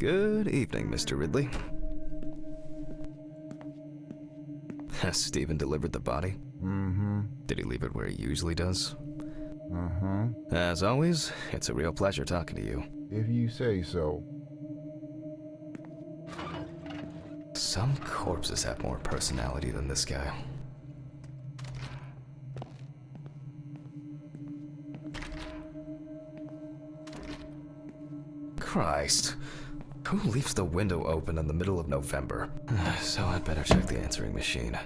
Good evening, Mr. Ridley. Has Stephen delivered the body? Mm-hmm. Did he leave it where he usually does? Uh-huh. As always, it's a real pleasure talking to you. If you say so. Some corpses have more personality than this guy. Christ. Who leaves the window open in the middle of November? So I'd better check the answering machine.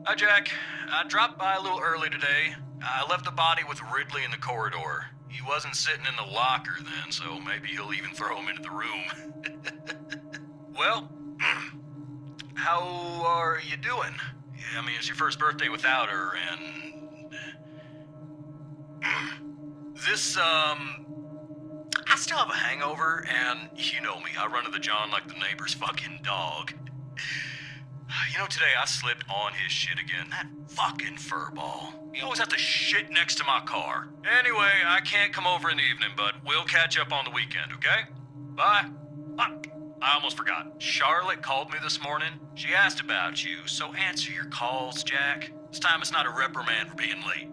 Hi, Jack. I dropped by a little early today. I left the body with Ridley in the corridor. He wasn't sitting in the locker then, so maybe he'll even throw him into the room. Well, how are you doing? I mean, it's your first birthday without her, and... I still have a hangover, and you know me, I run to the John like the neighbor's fucking dog. You know, today I slipped on his shit again. That fucking furball. He always has to shit next to my car. Anyway, I can't come over in the evening, but we'll catch up on the weekend, okay? Bye. I almost forgot. Charlotte called me this morning. She asked about you, so answer your calls, Jack. This time it's not a reprimand for being late.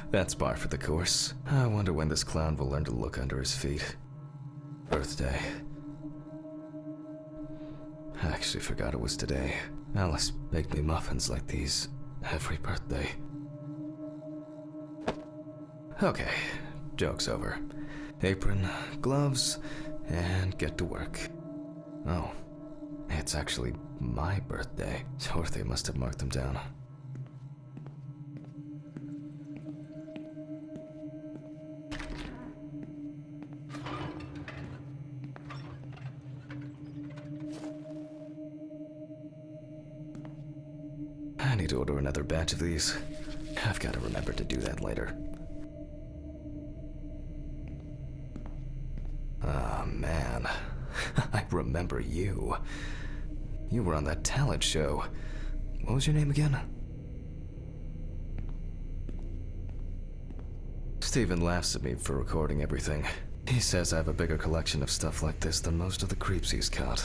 That's par for the course. I wonder when this clown will learn to look under his feet. Birthday. I actually forgot it was today. Alice baked me muffins like these every birthday. Okay, joke's over. Apron, gloves, and get to work. Oh, it's actually my birthday. Dorothy must have marked them down. I need to order another batch of these. I've got to remember to do that later. Ah, man. I remember you. You were on that talent show. What was your name again? Stephen laughs at me for recording everything. He says I have a bigger collection of stuff like this than most of the creeps he's caught.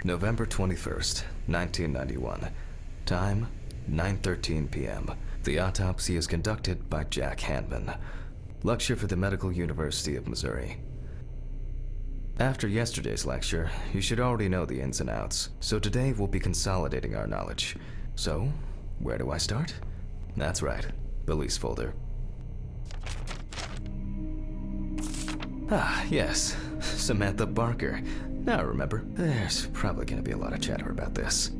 November 21st, 1991. Time, 9:13 p.m. The autopsy is conducted by Jack Handman. Lecture for the Medical University of Missouri. After yesterday's lecture, you should already know the ins and outs, so today we'll be consolidating our knowledge. So, where do I start? That's right, police folder. Ah, yes, Samantha Barker. Now remember, there's probably going to be a lot of chatter about this.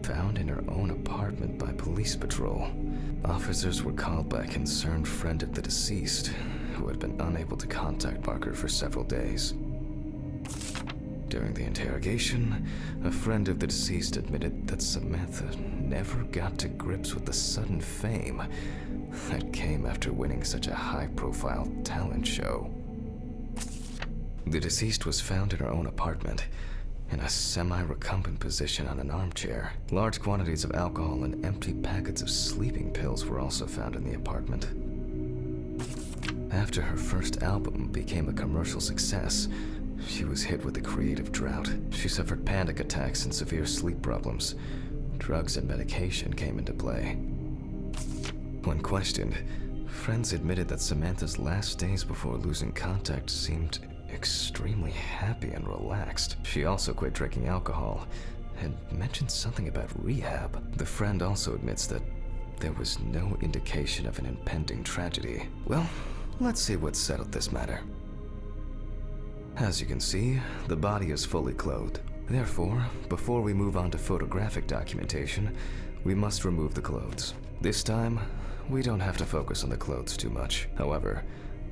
Found in her own apartment by police patrol. Officers were called by a concerned friend of the deceased, who had been unable to contact Barker for several days. During the interrogation, a friend of the deceased admitted that Samantha never got to grips with the sudden fame that came after winning such a high-profile talent show. The deceased was found in her own apartment, in a semi-recumbent position on an armchair. Large quantities of alcohol and empty packets of sleeping pills were also found in the apartment. After her first album became a commercial success, she was hit with a creative drought. She suffered panic attacks and severe sleep problems. Drugs and medication came into play. When questioned, friends admitted that Samantha's last days before losing contact seemed extremely happy and relaxed. She also quit drinking alcohol and mentioned something about rehab. The friend also admits that there was no indication of an impending tragedy. Well, let's see what settled this matter. As you can see, the body is fully clothed. Therefore, before we move on to photographic documentation, we must remove the clothes. This time, we don't have to focus on the clothes too much. However,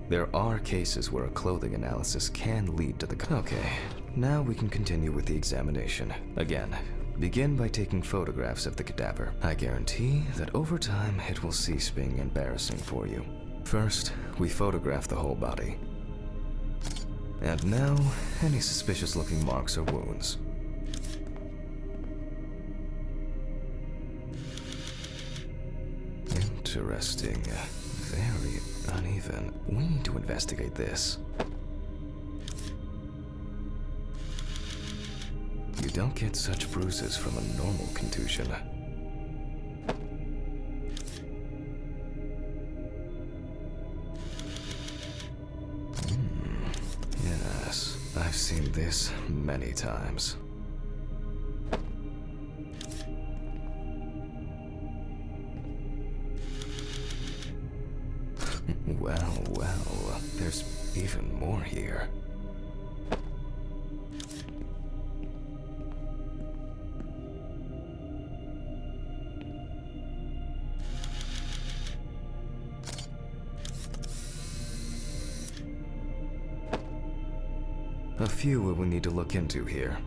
there are cases where a clothing analysis can lead to the... Okay, now we can continue with the examination. Again, begin by taking photographs of the cadaver. I guarantee that over time, it will cease being embarrassing for you. First, we photograph the whole body. And now, any suspicious-looking marks or wounds. And Interesting. Very uneven. We need to investigate this. You don't get such bruises from a normal contusion. Yes, I've seen this many times. Well, there's even more here. A few we will need to look into here.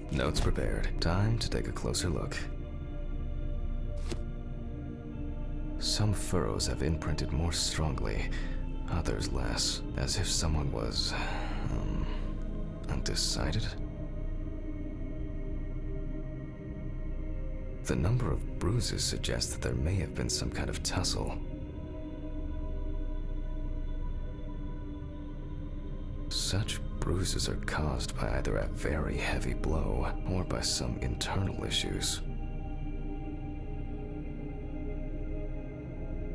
Notes prepared. Time to take a closer look. Some furrows have imprinted more strongly, others less, as if someone was, undecided. The number of bruises suggests that there may have been some kind of tussle. Such bruises are caused by either a very heavy blow or by some internal issues.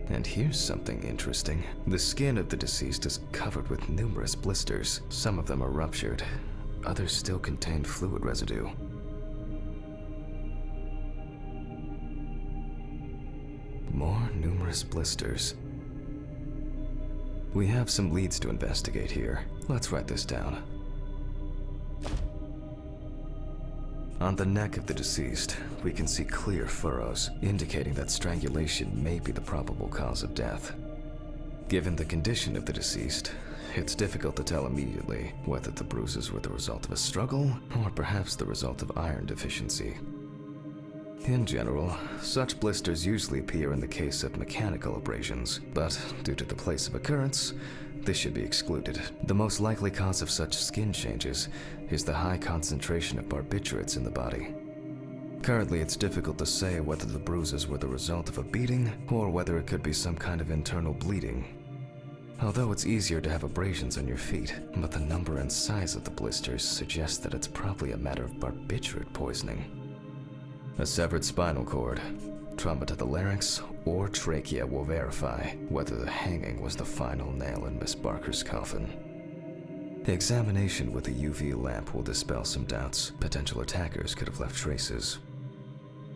And here's something interesting. The skin of the deceased is covered with numerous blisters. Some of them are ruptured, others still contain fluid residue. More numerous blisters. We have some leads to investigate here. Let's write this down. On the neck of the deceased, we can see clear furrows, indicating that strangulation may be the probable cause of death. Given the condition of the deceased, it's difficult to tell immediately whether the bruises were the result of a struggle or perhaps the result of iron deficiency. In general, such blisters usually appear in the case of mechanical abrasions, but due to the place of occurrence, this should be excluded. The most likely cause of such skin changes is the high concentration of barbiturates in the body. Currently, it's difficult to say whether the bruises were the result of a beating or whether it could be some kind of internal bleeding. Although it's easier to have abrasions on your feet, but the number and size of the blisters suggests that it's probably a matter of barbiturate poisoning. A severed spinal cord, trauma to the larynx, or trachea will verify whether the hanging was the final nail in Miss Barker's coffin. The examination with a UV lamp will dispel some doubts. Potential attackers could have left traces.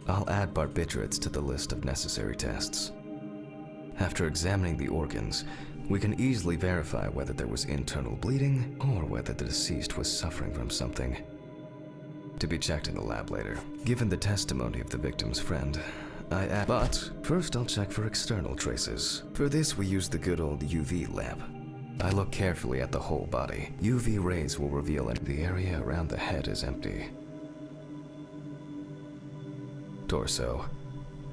I'll add barbiturates to the list of necessary tests. After examining the organs, we can easily verify whether there was internal bleeding or whether the deceased was suffering from something. To be checked in the lab later. Given the testimony of the victim's friend, but first I'll check for external traces. For this, we use the good old UV lamp. I look carefully at the whole body. UV rays will reveal that the area around the head is empty. Torso,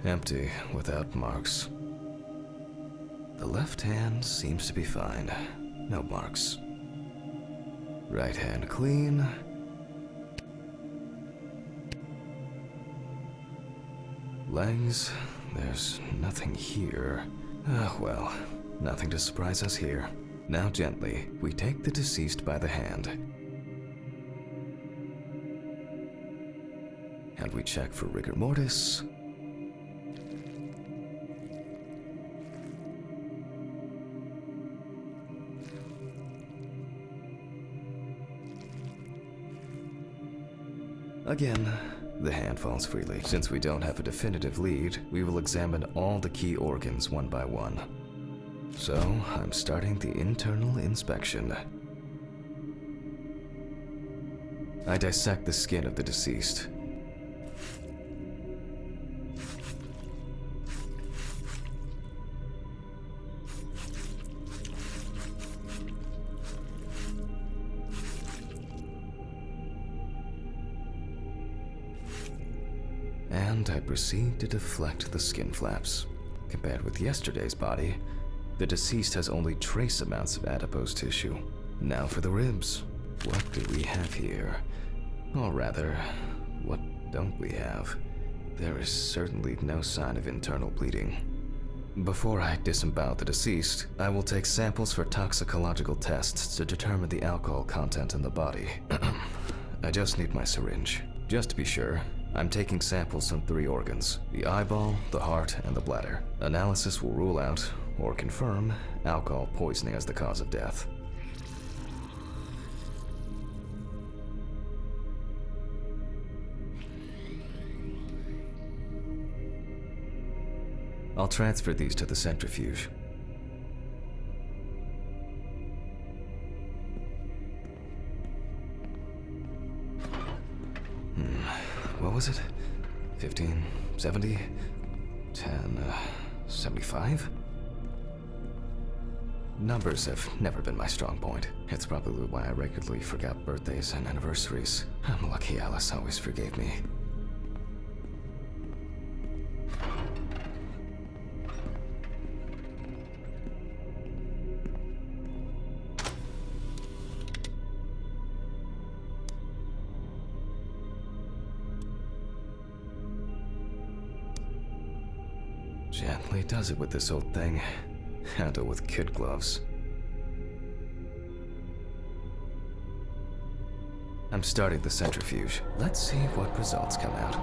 empty without marks. The left hand seems to be fine, no marks. Right hand clean. Legs, there's nothing here. Well, nothing to surprise us here. Now gently, we take the deceased by the hand. And we check for rigor mortis. Again, the hand falls freely. Since we don't have a definitive lead, we will examine all the key organs one by one. So, I'm starting the internal inspection. I dissect the skin of the deceased. and I proceed to deflect the skin flaps. Compared with yesterday's body, the deceased has only trace amounts of adipose tissue. Now for the ribs. What do we have here? Or rather, what don't we have? There is certainly no sign of internal bleeding. Before I disembowel the deceased, I will take samples for toxicological tests to determine the alcohol content in the body. I just need my syringe. Just to be sure, I'm taking samples from 3 organs: the eyeball, the heart, and the bladder. Analysis will rule out, or confirm, alcohol poisoning as the cause of death. I'll transfer these to the centrifuge. What was it? 15, 70, 10, 75? Numbers have never been my strong point. It's probably why I regularly forgot birthdays and anniversaries. I'm lucky Alice always forgave me. Gently does it with this old thing. Handle with kid gloves. I'm starting the centrifuge. Let's see what results come out.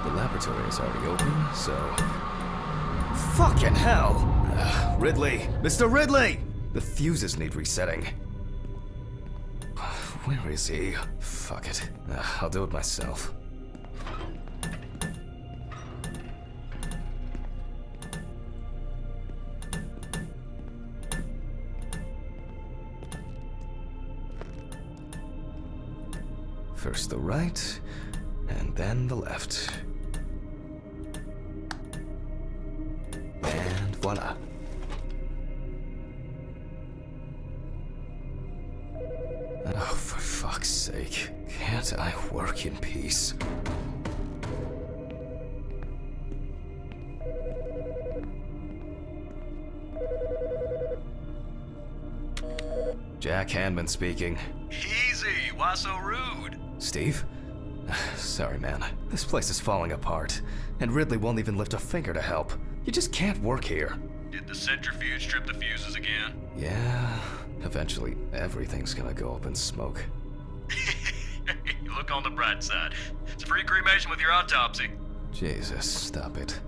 The laboratory is already open, so... Fucking hell! Ridley! Mr. Ridley! The fuses need resetting. Where is he? Fuck it. I'll do it myself. First the right, and then the left. And voila. Oh, for fuck's sake. Can't I work in peace? Jack Hanman speaking. Easy, why so rude? Steve? Sorry, man. This place is falling apart, and Ridley won't even lift a finger to help. You just can't work here. Did the centrifuge strip the fuses again? Yeah, eventually everything's gonna go up in smoke. Look on the bright side. It's a free cremation with your autopsy. Jesus, stop it.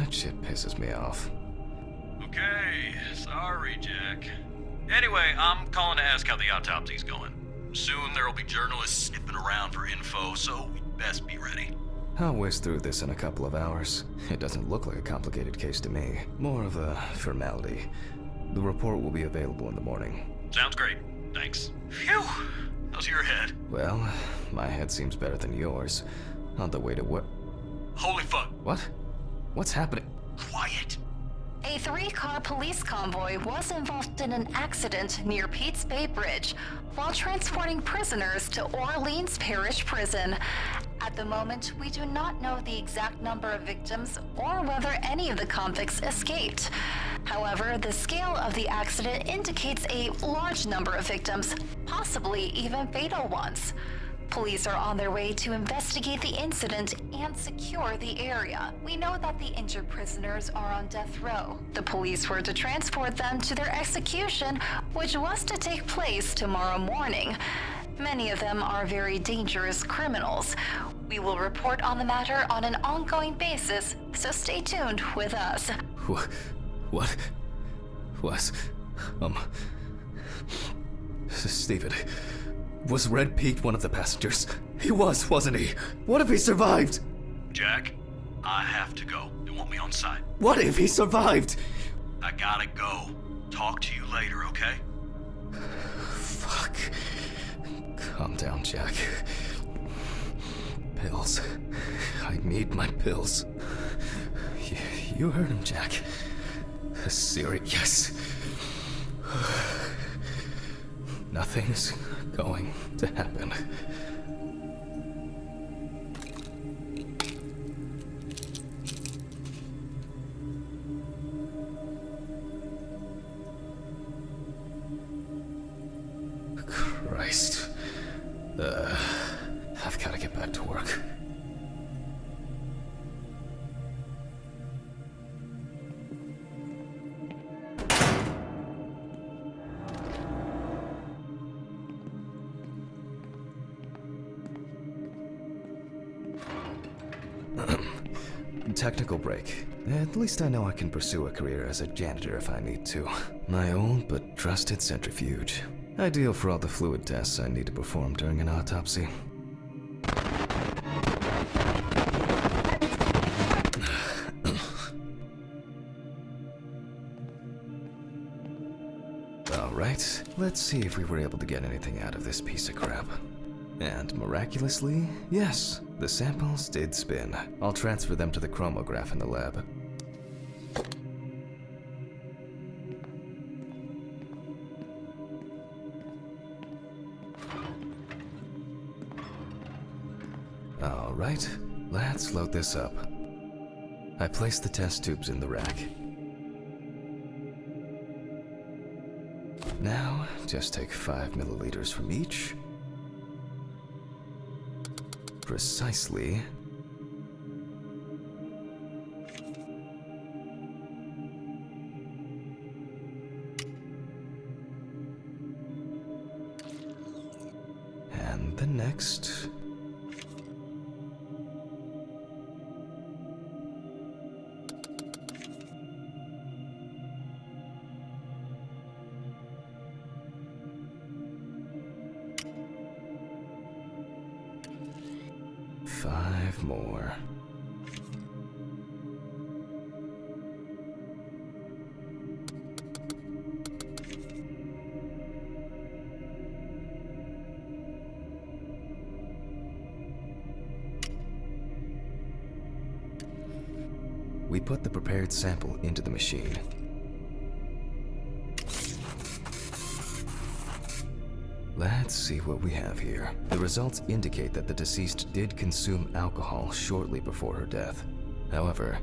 That shit pisses me off. Okay, sorry, Jack. Anyway, I'm calling to ask how the autopsy's going. Soon there'll be journalists sniffing around for info, so we'd best be ready. I'll whiz through this in a couple of hours. It doesn't look like a complicated case to me. More of a formality. The report will be available in the morning. Sounds great. Thanks. Phew! How's your head? Well, my head seems better than yours. On the way to work. Holy fuck! What? What's happening? Quiet! A 3-car police convoy was involved in an accident near Pete's Bay Bridge while transporting prisoners to Orleans Parish Prison. At the moment, we do not know the exact number of victims or whether any of the convicts escaped. However, the scale of the accident indicates a large number of victims, possibly even fatal ones. Police are on their way to investigate the incident and secure the area. We know that the injured prisoners are on death row. The police were to transport them to their execution, which was to take place tomorrow morning. Many of them are very dangerous criminals. We will report on the matter on an ongoing basis, so stay tuned with us. What? Steven, was Red Pete one of the passengers? He was, wasn't he? What if he survived? Jack, I have to go. They want me on site. What if he survived? I gotta go. Talk to you later, okay? Fuck. Calm down, Jack. Pills. I need my pills. You heard him, Jack. Serious. Nothing's going to happen. Christ. I've got to get back to work. Technical break. At least I know I can pursue a career as a janitor if I need to. My old but trusted centrifuge. Ideal for all the fluid tests I need to perform during an autopsy. Alright, let's see if we were able to get anything out of this piece of crap. And miraculously, yes, the samples did spin. I'll transfer them to the chromograph in the lab. Alright, let's load this up. I placed the test tubes in the rack. Now, just take 5 milliliters from each. Precisely. And the next. Five more. We put the prepared sample into the machine. Let's see what we have here. The results indicate that the deceased did consume alcohol shortly before her death. However,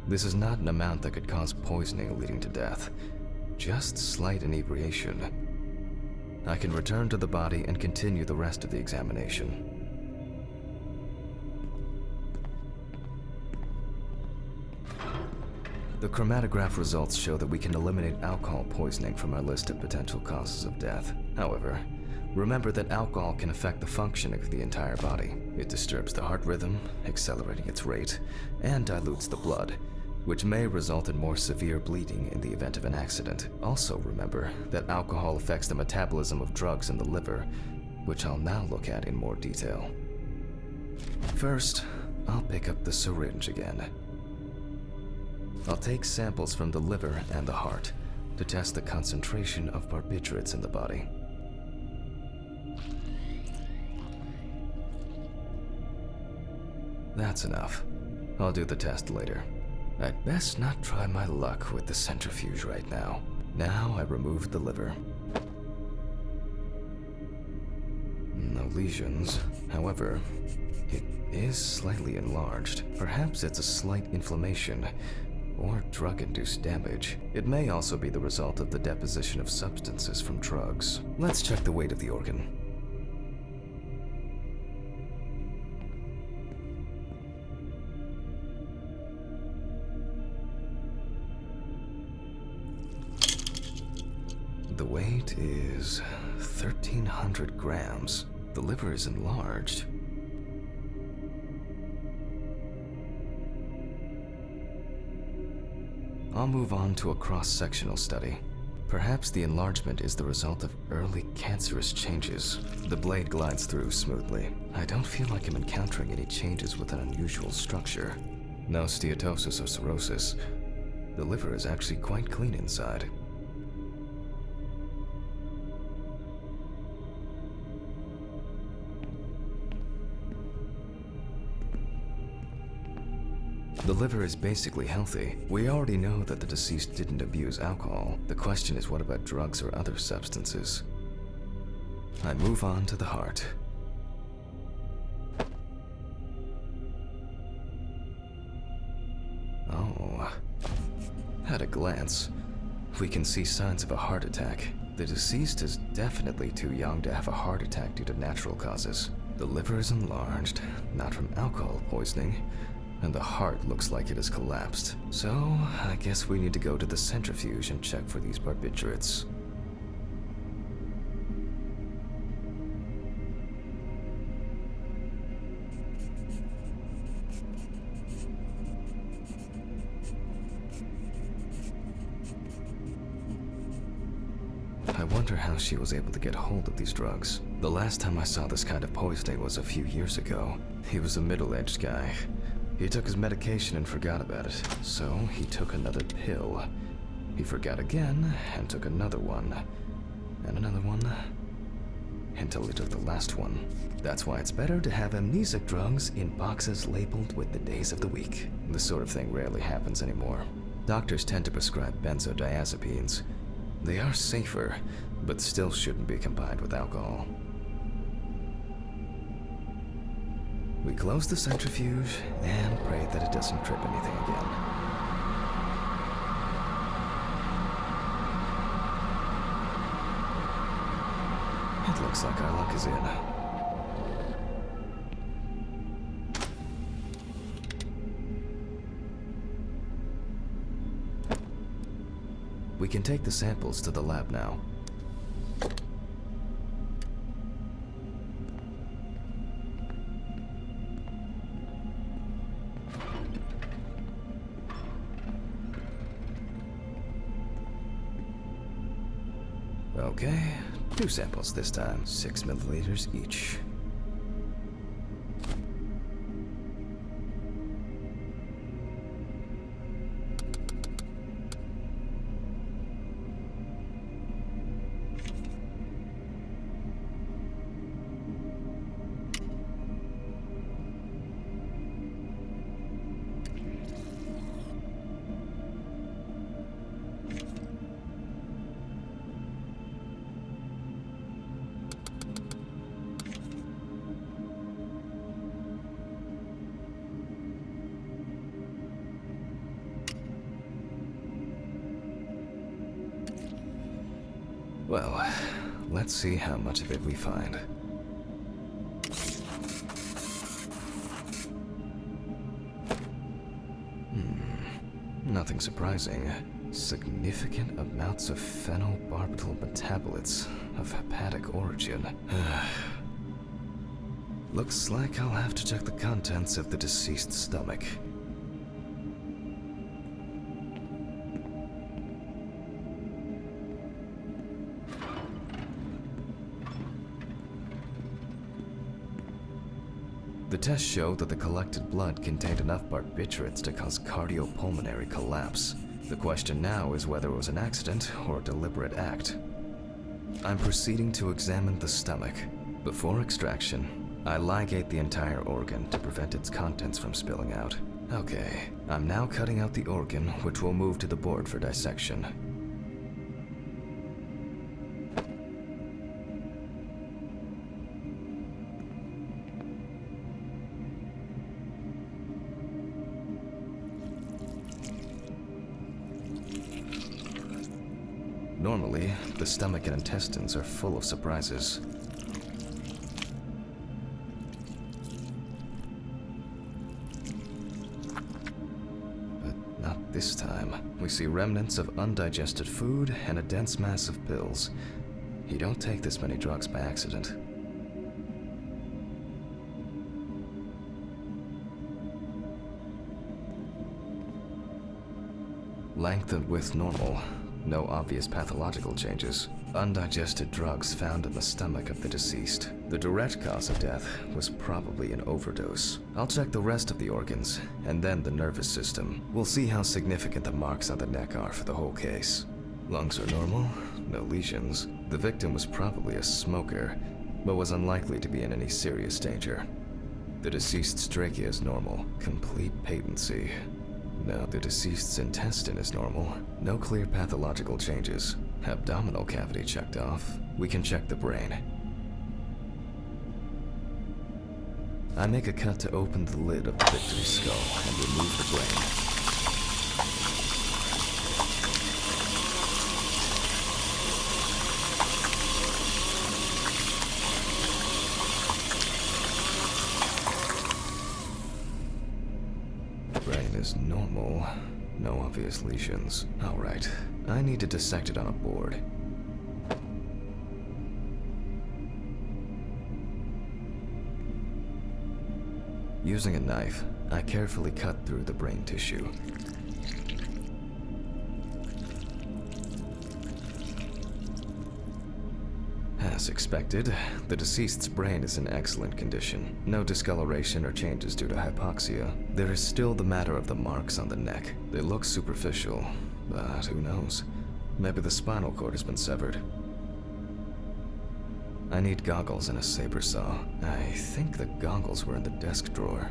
this is not an amount that could cause poisoning leading to death, just slight inebriation. I can return to the body and continue the rest of the examination. The chromatograph results show that we can eliminate alcohol poisoning from our list of potential causes of death. However, remember that alcohol can affect the functioning of the entire body. It disturbs the heart rhythm, accelerating its rate, and dilutes the blood, which may result in more severe bleeding in the event of an accident. Also remember that alcohol affects the metabolism of drugs in the liver, which I'll now look at in more detail. First, I'll pick up the syringe again. I'll take samples from the liver and the heart to test the concentration of barbiturates in the body. That's enough. I'll do the test later. I'd best not try my luck with the centrifuge right now. Now I removed the liver. No lesions. However, it is slightly enlarged. Perhaps it's a slight inflammation or drug-induced damage. It may also be the result of the deposition of substances from drugs. Let's check the weight of the organ. The weight is 1,300 grams. The liver is enlarged. I'll move on to a cross-sectional study. Perhaps the enlargement is the result of early cancerous changes. The blade glides through smoothly. I don't feel like I'm encountering any changes with an unusual structure. No steatosis or cirrhosis. The liver is actually quite clean inside. The liver is basically healthy. We already know that the deceased didn't abuse alcohol. The question is, what about drugs or other substances? I move on to the heart. Oh. At a glance, we can see signs of a heart attack. The deceased is definitely too young to have a heart attack due to natural causes. The liver is enlarged, not from alcohol poisoning, and the heart looks like it has collapsed. So, I guess we need to go to the centrifuge and check for these barbiturates. I wonder how she was able to get hold of these drugs. The last time I saw this kind of poisoning was a few years ago. He was a middle-aged guy. He took his medication and forgot about it, so he took another pill. He forgot again and took another one, and another one, until he took the last one. That's why it's better to have amnesic drugs in boxes labeled with the days of the week. This sort of thing rarely happens anymore. Doctors tend to prescribe benzodiazepines. They are safer, but still shouldn't be combined with alcohol. We close the centrifuge and pray that it doesn't trip anything again. It looks like our luck is in. We can take the samples to the lab now. Okay, 2 samples this time, 6 milliliters each. Well, let's see how much of it we find. Nothing surprising. Significant amounts of phenobarbital metabolites of hepatic origin. Looks like I'll have to check the contents of the deceased's stomach. The tests showed that the collected blood contained enough barbiturates to cause cardiopulmonary collapse. The question now is whether it was an accident or a deliberate act. I'm proceeding to examine the stomach. Before extraction, I ligate the entire organ to prevent its contents from spilling out. Okay, I'm now cutting out the organ, which will move to the board for dissection. Normally, the stomach and intestines are full of surprises. But not this time. We see remnants of undigested food and a dense mass of pills. You don't take this many drugs by accident. Length and width normal. No obvious pathological changes. Undigested drugs found in the stomach of the deceased. The direct cause of death was probably an overdose. I'll check the rest of the organs, and then the nervous system. We'll see how significant the marks on the neck are for the whole case. Lungs are normal, no lesions. The victim was probably a smoker, but was unlikely to be in any serious danger. The deceased's trachea is normal, complete patency. No, the deceased's intestine is normal. No clear pathological changes. Abdominal cavity checked off. We can check the brain. I make a cut to open the lid of the victim's skull and remove the brain. Brain is normal. No obvious lesions. Alright, I need to dissect it on a board. Using a knife, I carefully cut through the brain tissue. As expected, the deceased's brain is in excellent condition. No discoloration or changes due to hypoxia. There is still the matter of the marks on the neck. They look superficial, but who knows? Maybe the spinal cord has been severed. I need goggles and a saber saw. I think the goggles were in the desk drawer.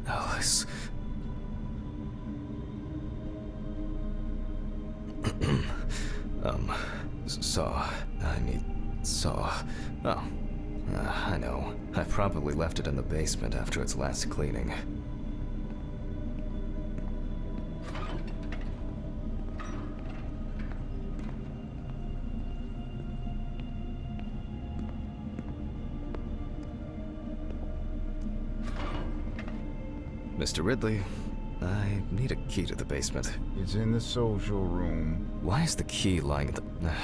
Alice. Saw. I need saw. Oh. I know. I probably left it in the basement after its last cleaning. Mr. Ridley, I need a key to the basement. It's in the social room. Why is the key lying in the...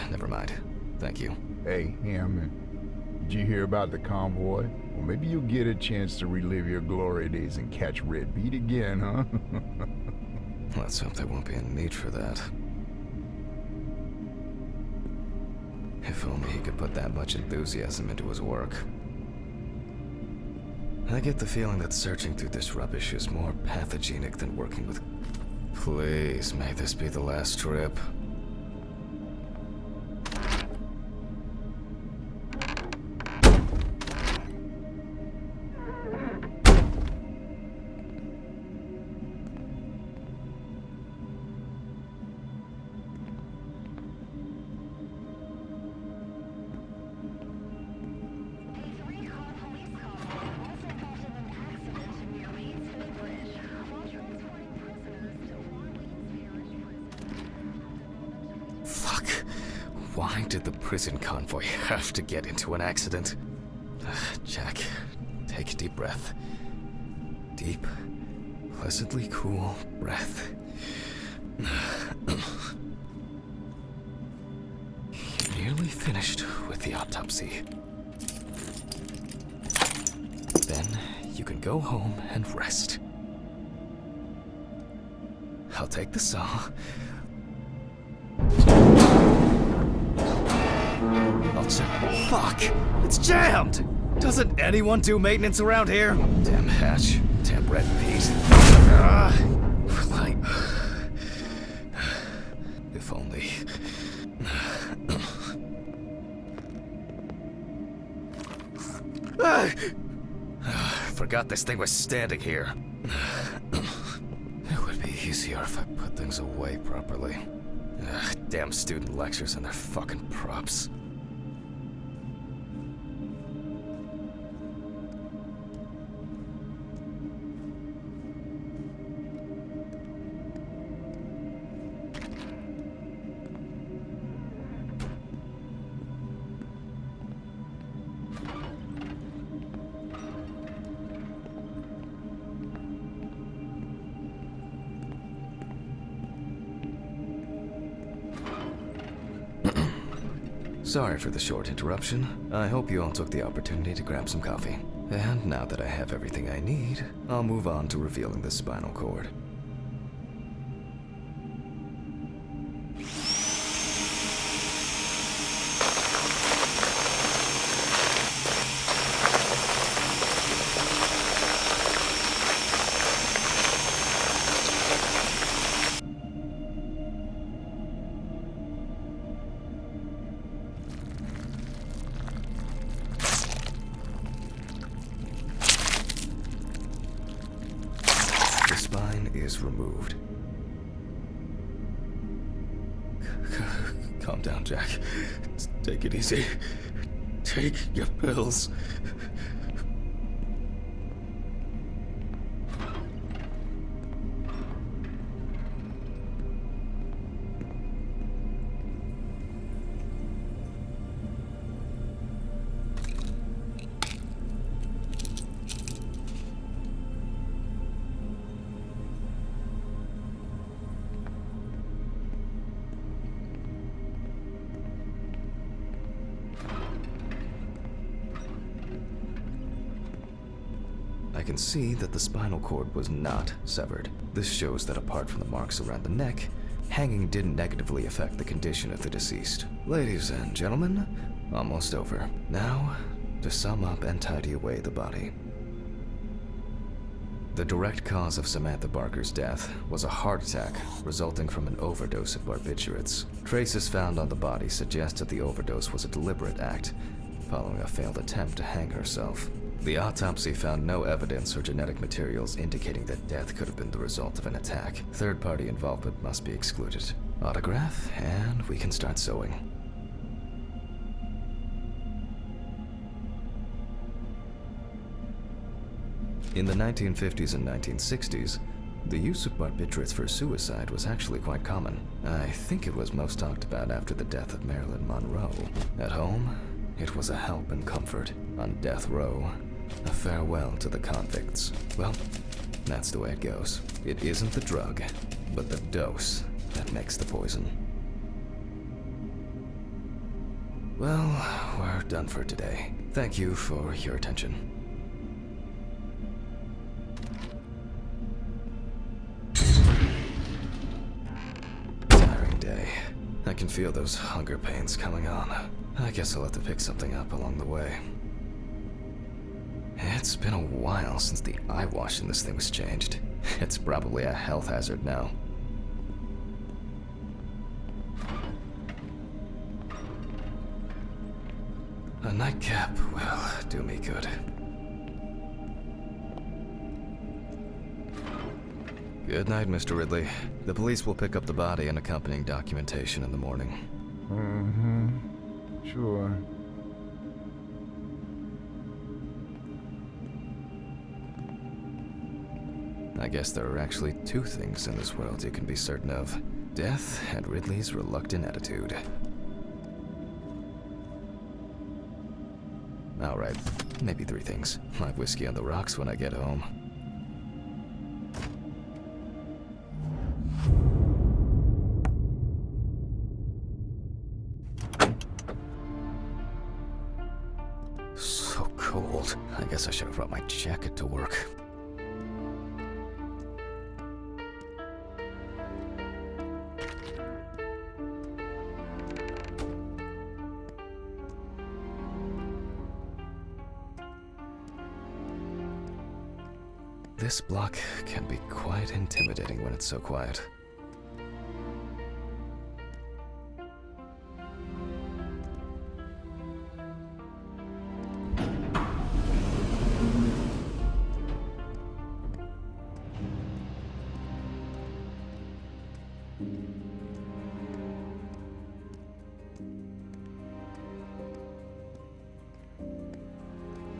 never mind. Thank you. Hey, Hammond. Did you hear about the convoy? Well, maybe you'll get a chance to relive your glory days and catch Red Beat again, huh? Let's hope there won't be a need for that. If only he could put that much enthusiasm into his work. I get the feeling that searching through this rubbish is more pathogenic than working with... Please, may this be the last trip. Why did the prison convoy have to get into an accident? Jack, take a deep breath. Deep, pleasantly cool breath. Nearly finished with the autopsy. Then you can go home and rest. I'll take the saw. I'll check. Fuck! It's jammed! Doesn't anyone do maintenance around here? Damn hatch. Damn Red Beat. Light. If only. Forgot this thing was standing here. It would be easier if I put things away properly. Damn student lectures and their fucking props. Sorry for the short interruption. I hope you all took the opportunity to grab some coffee. And now that I have everything I need, I'll move on to revealing the spinal cord. Is removed. Calm down, Jack. Take it easy. Take your pills. I can see that the spinal cord was not severed. This shows that apart from the marks around the neck, hanging didn't negatively affect the condition of the deceased. Ladies and gentlemen, almost over. Now, to sum up and tidy away the body. The direct cause of Samantha Barker's death was a heart attack resulting from an overdose of barbiturates. Traces found on the body suggest that the overdose was a deliberate act, following a failed attempt to hang herself. The autopsy found no evidence or genetic materials indicating that death could have been the result of an attack. Third-party involvement must be excluded. Autograph, and we can start sewing. In the 1950s and 1960s, the use of barbiturates for suicide was actually quite common. I think it was most talked about after the death of Marilyn Monroe. At home, it was a help and comfort. On death row, a farewell to the convicts. Well, that's the way it goes. It isn't the drug, but the dose that makes the poison. Well, we're done for today. Thank you for your attention. Tiring day. I can feel those hunger pains coming on. I guess I'll have to pick something up along the way. It's been a while since the eye wash in this thing was changed. It's probably a health hazard now. A nightcap will do me good. Good night, Mr. Ridley. The police will pick up the body and accompanying documentation in the morning. Sure. I guess there are actually two things in this world you can be certain of. Death and Ridley's reluctant attitude. Alright, maybe three things. My whiskey on the rocks when I get home. So cold. I guess I should have brought my jacket to work. This block can be quite intimidating when it's so quiet.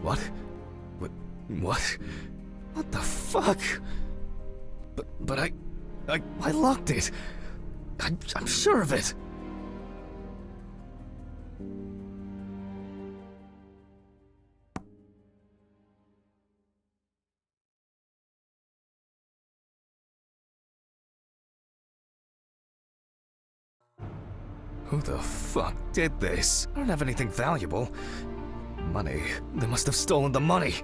What? What? What the fuck? But I locked it. I'm sure of it. Who the fuck did this? I don't have anything valuable. Money. They must have stolen the money.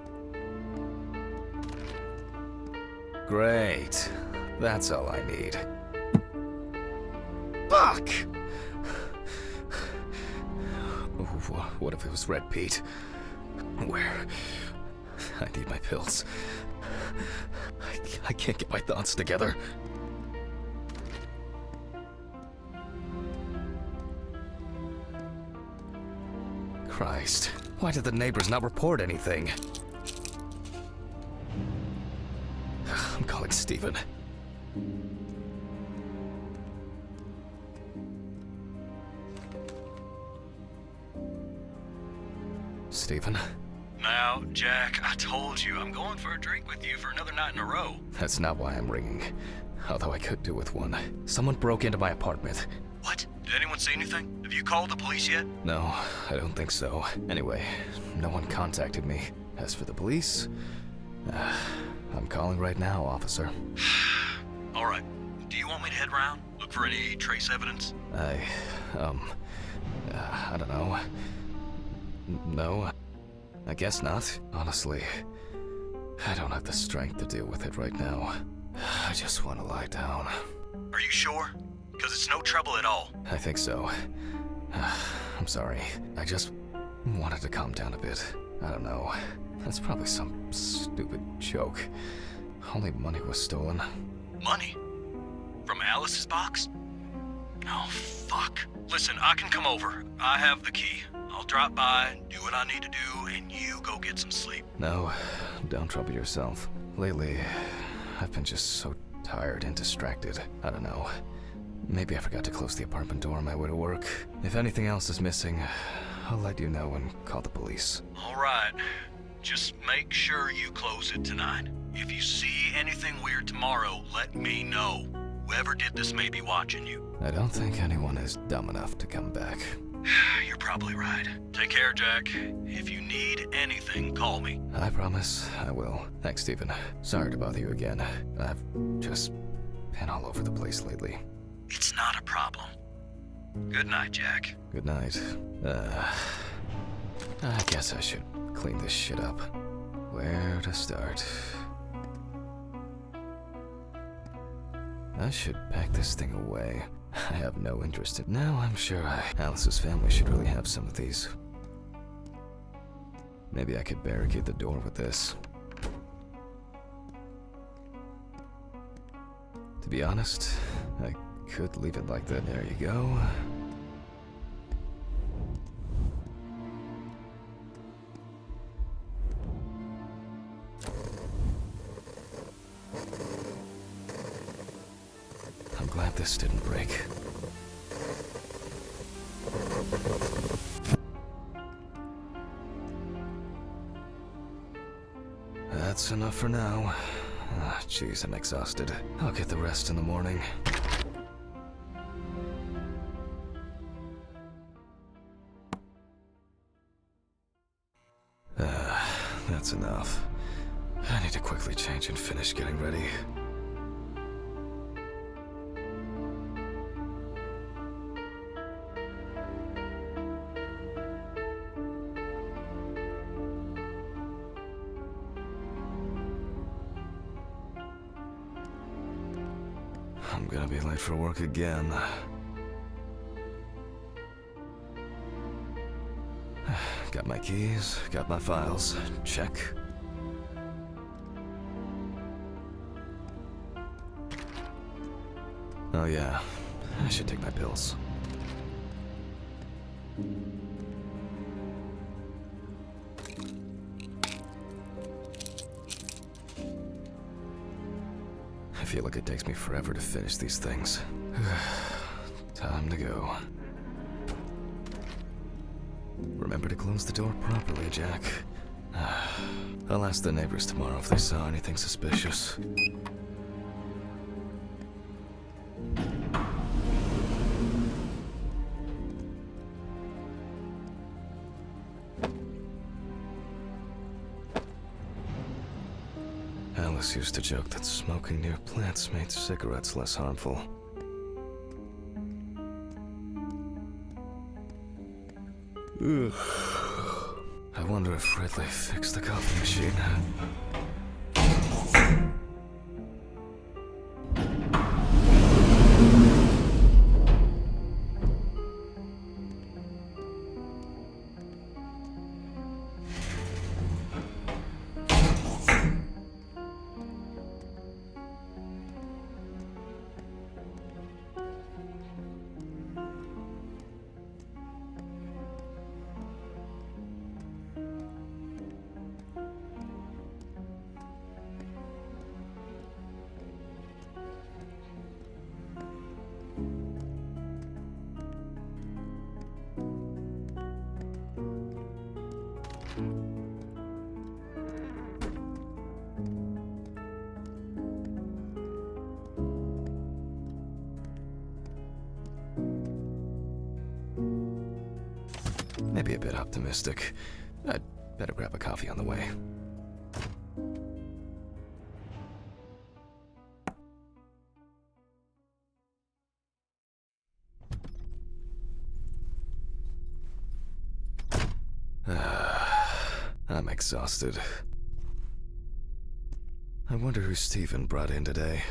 Great. That's all I need. Fuck! What if it was Red Pete? Where? I need my pills. I can't get my thoughts together. Christ. Why did the neighbors not report anything? I'm calling Steven. Stephen. Now, Jack, I told you, I'm going for a drink with you for another night in a row. That's not why I'm ringing. Although I could do with one. Someone broke into my apartment. What? Did anyone see anything? Have you called the police yet? No, I don't think so. Anyway, no one contacted me. As for the police, I'm calling right now, officer. All right. Do you want me to head around? Look for any trace evidence? I don't know. No, I guess not. Honestly, I don't have the strength to deal with it right now. I just want to lie down. Are you sure? Because it's no trouble at all. I think so. I'm sorry. I just wanted to calm down a bit. I don't know. That's probably some stupid joke. Only money was stolen. Money? From Alice's box? Oh, fuck. Listen, I can come over. I have the key. I'll drop by, do what I need to do, and you go get some sleep. No, don't trouble yourself. Lately, I've been just so tired and distracted. I don't know. Maybe I forgot to close the apartment door on my way to work. If anything else is missing, I'll let you know and call the police. All right. Just make sure you close it tonight. If you see anything weird tomorrow, let me know. Whoever did this may be watching you. I don't think anyone is dumb enough to come back. You're probably right. Take care, Jack. If you need anything, call me. I promise I will. Thanks, Stephen. Sorry to bother you again. I've just been all over the place lately. It's not a problem. Good night, Jack. Good night. I guess I should clean this shit up. Where to start? I should pack this thing away. I have no interest in. Now I'm sure Alice's family should really have some of these. Maybe I could barricade the door with this. To be honest, I could leave it like that. There you go. I'm glad this didn't break. That's enough for now. Jeez, I'm exhausted. I'll get the rest in the morning. That's enough. I need to quickly change and finish getting ready. I'm gonna be late for work again. Got my keys, got my files. Check. Oh yeah, I should take my pills. I feel like it takes me forever to finish these things. Time to go. Remember to close the door properly, Jack. I'll ask the neighbors tomorrow if they saw anything suspicious. Alice used to joke that smoking near plants made cigarettes less harmful. Ugh. I wonder if Ridley fixed the coffee machine. be a bit optimistic. I'd better grab a coffee on the way. I'm exhausted. I wonder who Steven brought in today.